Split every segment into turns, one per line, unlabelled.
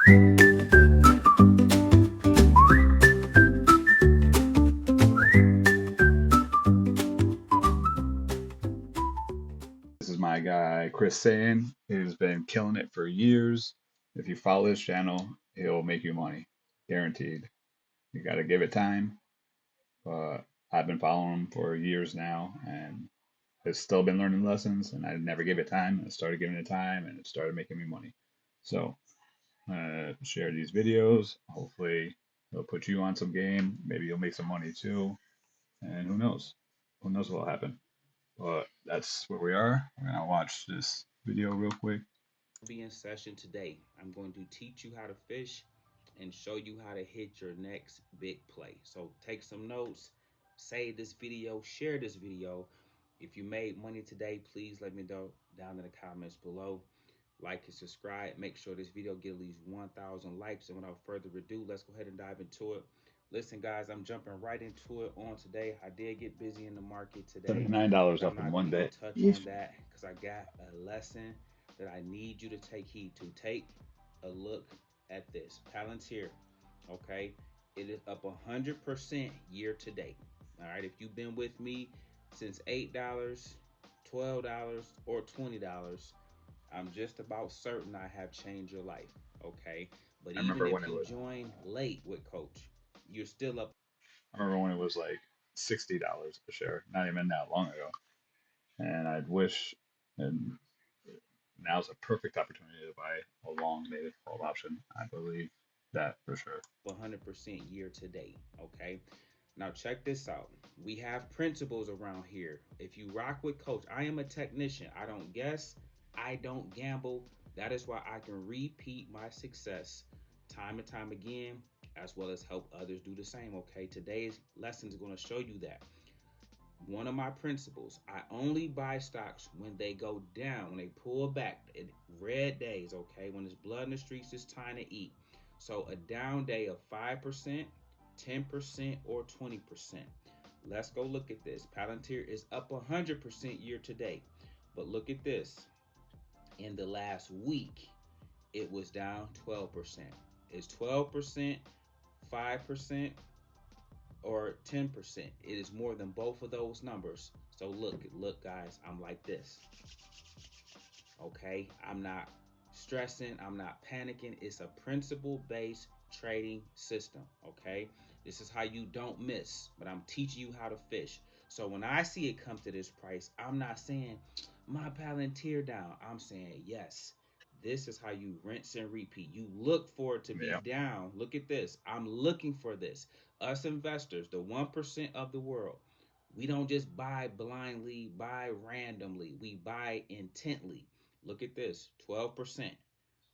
This is my guy Chris saying he's been killing it for years. If you follow his channel, he'll make you money, guaranteed. You got to give it time, but I've been following him for years now, and has still been learning lessons. And I never gave it time, and I started giving it time, and it started making me money. So share these videos. Hopefully, it'll put you on some game. Maybe you'll make some money too, and who knows? Who knows what'll happen? But that's where we are. We're gonna watch this video real quick.
Be in session today. I'm going to teach you how to fish and show you how to hit your next big play. So take some notes, save this video, share this video. If you made money today, please let me know down in the comments below. Like and subscribe. Make sure this video get at least 1,000 likes. And without further ado, let's go ahead and dive into it. Listen, guys, I'm jumping right into it on today. I did get busy in the market today,
$79
but I'm
up in
not
one
going to even
day.
touch
Yeesh.
on that because I got a lesson that I need you to take heed to. Take a look at this. Palantir, okay? It is up 100% year to date. All right, if you've been with me since $8, $12, or $20, I'm just about certain I have changed your life, okay? But
I
even
remember when
if
it
you
was.
join late with Coach, you're still up.
I remember when it was like $60 a share. Not even that long ago. And I'd wish, and now's a perfect opportunity to buy a long native call option. I believe that for sure.
100% year to date, okay? Now check this out. We have principles around here. If you rock with Coach, I am a technician. I don't guess, I don't gamble. That is why I can repeat my success time and time again, as well as help others do the same, okay? Today's lesson is going to show you that. One of my principles, I only buy stocks when they go down, when they pull back in red days, okay? When there's blood in the streets, it's time to eat. So a down day of 5%, 10%, or 20%. Let's go look at this. Palantir is up 100% year to date. But look at this. In the last week, it was down 12%. Is 12%, 5%, or 10%? It is more than both of those numbers. So look, guys, I'm like this. Okay, I'm not stressing, I'm not panicking. It's a principle based trading system. Okay, this is how you don't miss, but I'm teaching you how to fish. So when I see it come to this price, I'm not saying my Palantir down. I'm saying yes. This is how you rinse and repeat. You look for it to be
Yeah.
down. Look at this. I'm looking for this. Us investors, the 1% of the world, we don't just buy blindly, buy randomly. We buy intently. Look at this, 12%.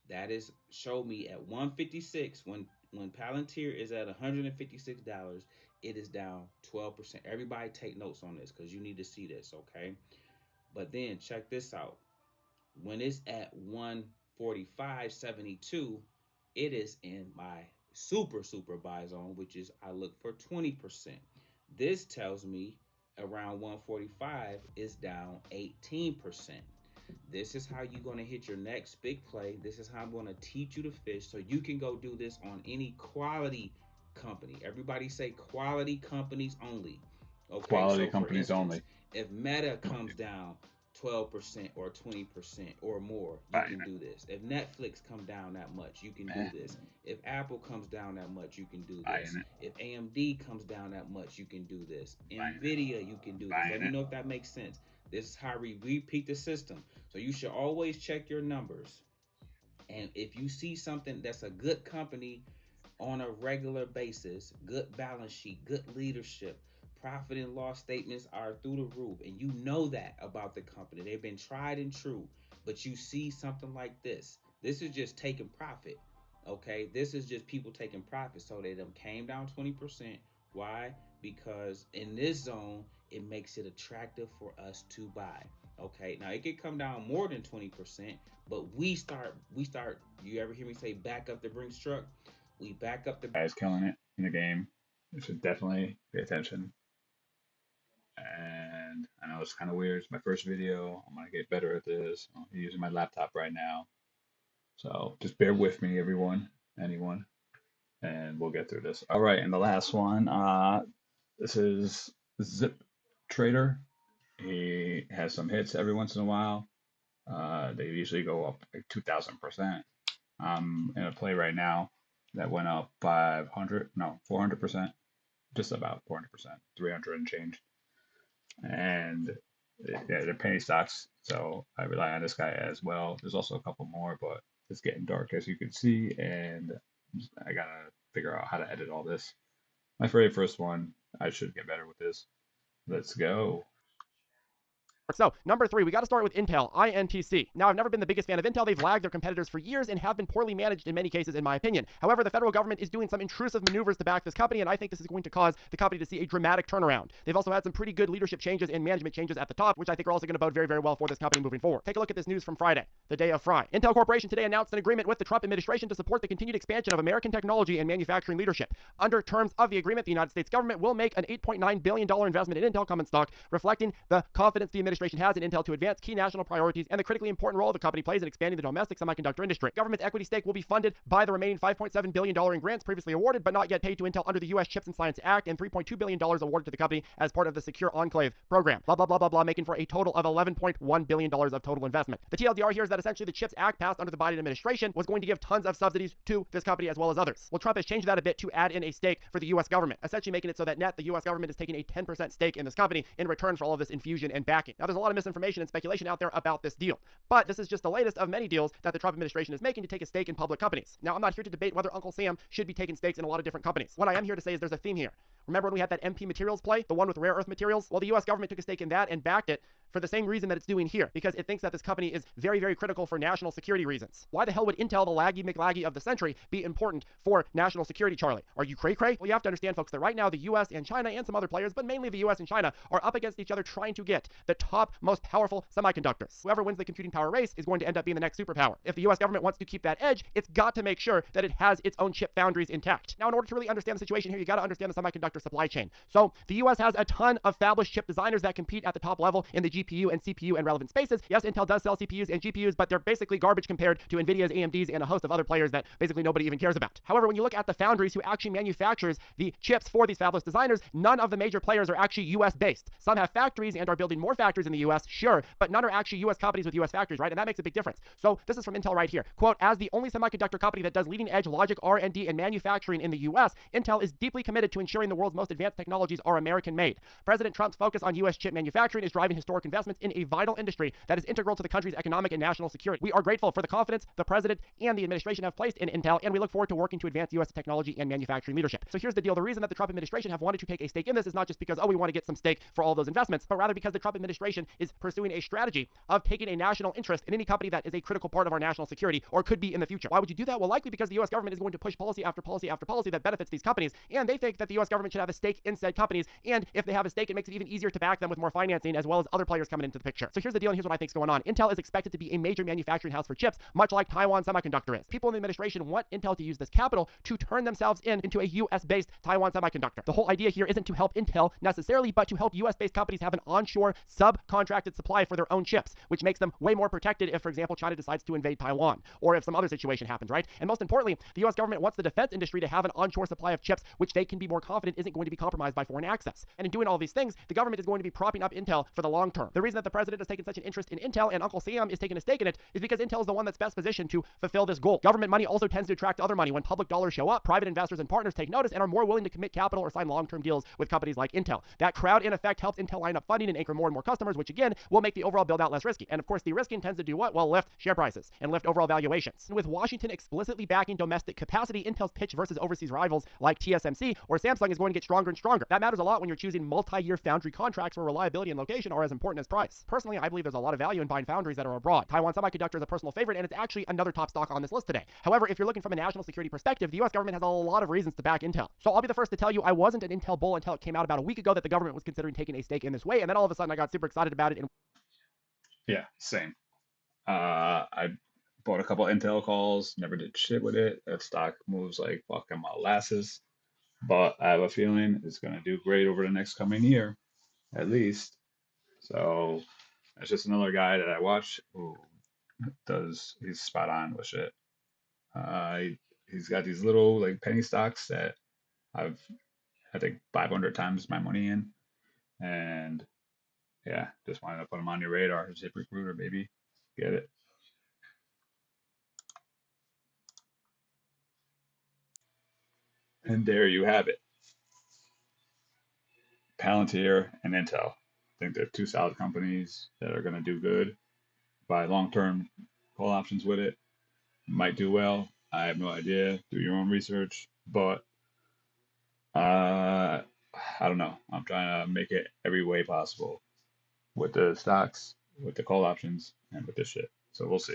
That is show me at 156 when Palantir is at $156, it is down 12%. Everybody take notes on this cuz you need to see this, okay? But then check this out. When it's at 145.72, it is in my super buy zone, which is I look for 20%. This tells me around 145 is down 18%. This is how you're going to hit your next big play. This is how I'm going to teach you to fish so you can go do this on any quality company. Everybody say quality companies only. Okay,
Quality
so for
companies
instance,
only.
if Meta comes down 12% or 20% or more, you
Buying
can
it.
do this. If Netflix come down that much, you can do
Man,
this. If Apple comes down that much, you can do
buying
this.
it.
If AMD comes down that much, you can do this.
Buying it.
Nvidia, you can do this. Let
Buying
me
it.
know if that makes sense. This is how we repeat the system. So you should always check your numbers. And if you see something that's a good company on a regular basis, good balance sheet, good leadership, profit and loss statements are through the roof, and you know that about the company. They've been tried and true, but you see something like this. This is just taking profit. Okay, this is just people taking profit. So they them came down 20%. Why? Because in this zone, it makes it attractive for us to buy. Okay, now it could come down more than 20%, but we start. You ever hear me say back up the Brinks truck? We back up the.
Guys killing it in the game. You should definitely pay attention. And I know it's kind of weird. It's my first video. I'm gonna get better at this. I'm using my laptop right now. So just bear with me, everyone. anyone, and we'll get through this. All right, and the last one. This is Zip Trader. He has some hits every once in a while. They usually go up like 2,000%. I'm in a play right now that went up 500, no, 400%, just about 400%, 300 and change. And yeah, they're penny stocks, so I rely on this guy as well. There's also a couple more, but it's getting dark as you can see, and I gotta figure out how to edit all this. My very first one, I should get better with this. Let's go.
So, number three, we got to start with Intel, INTC. Now, I've never been the biggest fan of Intel. They've lagged their competitors for years and have been poorly managed in many cases, in my opinion. However, the federal government is doing some intrusive maneuvers to back this company, and I think this is going to cause the company to see a dramatic turnaround. They've also had some pretty good leadership changes and management changes at the top, which I think are also going to bode very, very well for this company moving forward. Take a look at this news from Friday, the day of Fry. Intel Corporation today announced an agreement with the Trump administration to support the continued expansion of American technology and manufacturing leadership. Under terms of the agreement, the United States government will make an $8.9 billion investment in Intel common stock, reflecting the confidence the administration has in Intel to advance key national priorities and the critically important role the company plays in expanding the domestic semiconductor industry. Government's equity stake will be funded by the remaining $5.7 billion in grants previously awarded but not yet paid to Intel under the U.S. Chips and Science Act and $3.2 billion awarded to the company as part of the Secure Enclave program. Blah, blah, blah, blah, blah, making for a total of $11.1 billion of total investment. The TLDR here is that essentially the CHIPS Act passed under the Biden administration was going to give tons of subsidies to this company as well as others. Well, Trump has changed that a bit to add in a stake for the U.S. government, essentially making it so that net the U.S. government is taking a 10% stake in this company in return for all of this infusion and backing. Now, there's a lot of misinformation and speculation out there about this deal, but this is just the latest of many deals that the Trump administration is making to take a stake in public companies. Now, I'm not here to debate whether Uncle Sam should be taking stakes in a lot of different companies. What I am here to say is there's a theme here. Remember when we had that MP Materials play, the one with rare earth materials? Well, the U.S. government took a stake in that and backed it for the same reason that it's doing here, because it thinks that this company is very, very critical for national security reasons. Why the hell would Intel, the laggy McLaggy of the century, be important for national security, Charlie? Are you cray-cray? Well, you have to understand, folks, that right now the U.S. and China and some other players, but mainly the U.S. and China, are up against each other trying to get the top, most powerful semiconductors. Whoever wins the computing power race is going to end up being the next superpower. If the U.S. government wants to keep that edge, it's got to make sure that it has its own chip foundries intact. Now, in order to really understand the situation here, you got to understand the semiconductor supply chain. So, the U.S. has a ton of fabless chip designers that compete at the top level in the GPU and CPU and relevant spaces. Yes, Intel does sell CPUs and GPUs, but they're basically garbage compared to NVIDIA's, AMD's, and a host of other players that basically nobody even cares about. However, when you look at the foundries who actually manufactures the chips for these fabless designers, none of the major players are actually U.S. based. Some have factories and are building more factories in the U.S., sure, but none are actually U.S. companies with U.S. factories, right? And that makes a big difference. So this is from Intel right here. Quote, as the only semiconductor company that does leading edge logic, R&D, and manufacturing in the U.S., Intel is deeply committed to ensuring the world's most advanced technologies are American made. President Trump's focus on U.S. chip manufacturing is driving historic investments in a vital industry that is integral to the country's economic and national security. We are grateful for the confidence the president and the administration have placed in Intel, and we look forward to working to advance U.S. technology and manufacturing leadership. So here's the deal. The reason that the Trump administration have wanted to take a stake in this is not just because, oh, we want to get some stake for all those investments, but rather because the Trump administration is pursuing a strategy of taking a national interest in any company that is a critical part of our national security or could be in the future. Why would you do that? Well, likely because the U.S. government is going to push policy after policy after policy that benefits these companies, and they think that the U.S. government should have a stake in said companies, and if they have a stake, it makes it even easier to back them with more financing as well as other players coming into the picture. So here's the deal, and here's what I think is going on. Intel is expected to be a major manufacturing house for chips, much like Taiwan Semiconductor is. People in the administration want Intel to use this capital to turn themselves into a U.S.-based Taiwan Semiconductor. The whole idea here isn't to help Intel necessarily, but to help U.S.-based companies have an onshore subcontracted supply for their own chips, which makes them way more protected if, for example, China decides to invade Taiwan, or if some other situation happens, right? And most importantly, the U.S. government wants the defense industry to have an onshore supply of chips, which they can be more confident isn't going to be compromised by foreign access. And in doing all these things, the government is going to be propping up Intel for the long term. The reason that the president has taken such an interest in Intel and Uncle Sam is taking a stake in it is because Intel is the one that's best positioned to fulfill this goal. Government money also tends to attract other money. When public dollars show up, private investors and partners take notice and are more willing to commit capital or sign long-term deals with companies like Intel. That crowd in effect helps Intel line up funding and anchor more and more customers, which again will make the overall build out less risky. And of course, the risking tends to do what? Well, lift share prices and lift overall valuations. And with Washington explicitly backing domestic capacity, Intel's pitch versus overseas rivals like TSMC or Samsung is going to get stronger and stronger. That matters a lot when you're choosing multi-year foundry contracts where reliability and location are as important as price. Personally, I believe there's a lot of value in buying foundries that are abroad. Taiwan Semiconductor is a personal favorite, and it's actually another top stock on this list today. However, if you're looking from a national security perspective, the U.S. government has a lot of reasons to back Intel. So I'll be the first to tell you I wasn't an Intel bull until it came out about a week ago that the government was considering taking a stake in this way, and then all of a sudden I got super excited about it. And
Yeah, same. I bought a couple Intel calls, never did shit with it. That stock moves like fucking molasses, but I have a feeling it's gonna do great over the next coming year, at least. So that's just another guy that I watch who he's spot on with shit. Uh, he, he's got these little like penny stocks that I've I think 500 times my money in, and yeah, just wanted to put them on your radar. ZipRecruiter, baby, get it. And there you have it. Palantir and Intel. I think they're two solid companies that are going to do good. Buy long-term call options with it. Might do well. I have no idea. Do your own research, but uh, I don't know. I'm trying to make it every way possible with the stocks, with the call options, and with this shit. So we'll see.